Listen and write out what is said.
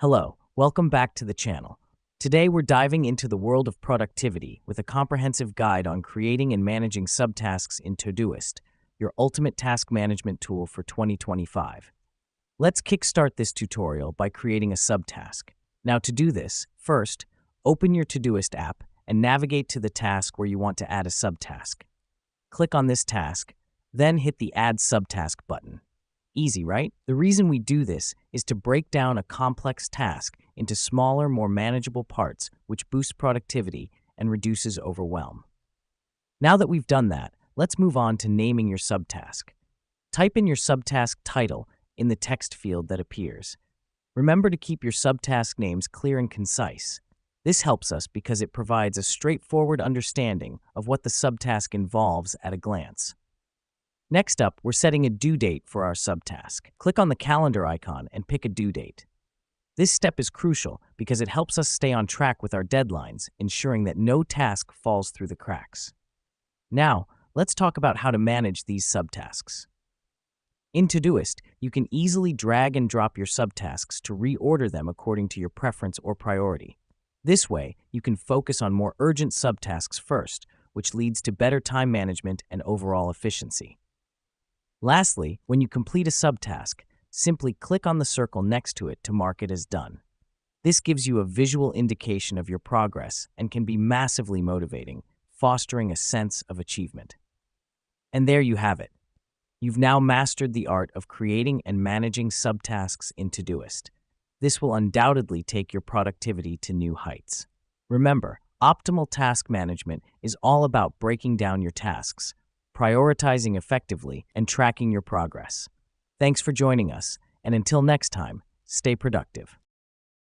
Hello, welcome back to the channel. Today we're diving into the world of productivity with a comprehensive guide on creating and managing subtasks in Todoist, your ultimate task management tool for 2025. Let's kickstart this tutorial by creating a subtask. Now to do this, first, open your Todoist app and navigate to the task where you want to add a subtask. Click on this task, then hit the Add Subtask button. Easy, right? The reason we do this is to break down a complex task into smaller, more manageable parts, which boosts productivity and reduces overwhelm. Now that we've done that, let's move on to naming your subtask. Type in your subtask title in the text field that appears. Remember to keep your subtask names clear and concise. This helps us because it provides a straightforward understanding of what the subtask involves at a glance. Next up, we're setting a due date for our subtask. Click on the calendar icon and pick a due date. This step is crucial because it helps us stay on track with our deadlines, ensuring that no task falls through the cracks. Now, let's talk about how to manage these subtasks. In Todoist, you can easily drag and drop your subtasks to reorder them according to your preference or priority. This way, you can focus on more urgent subtasks first, which leads to better time management and overall efficiency. Lastly, when you complete a subtask, simply click on the circle next to it to mark it as done. This gives you a visual indication of your progress and can be massively motivating, fostering a sense of achievement. And there you have it. You've now mastered the art of creating and managing subtasks in Todoist. This will undoubtedly take your productivity to new heights. Remember, optimal task management is all about breaking down your tasks, prioritizing effectively, and tracking your progress. Thanks for joining us, and until next time, stay productive.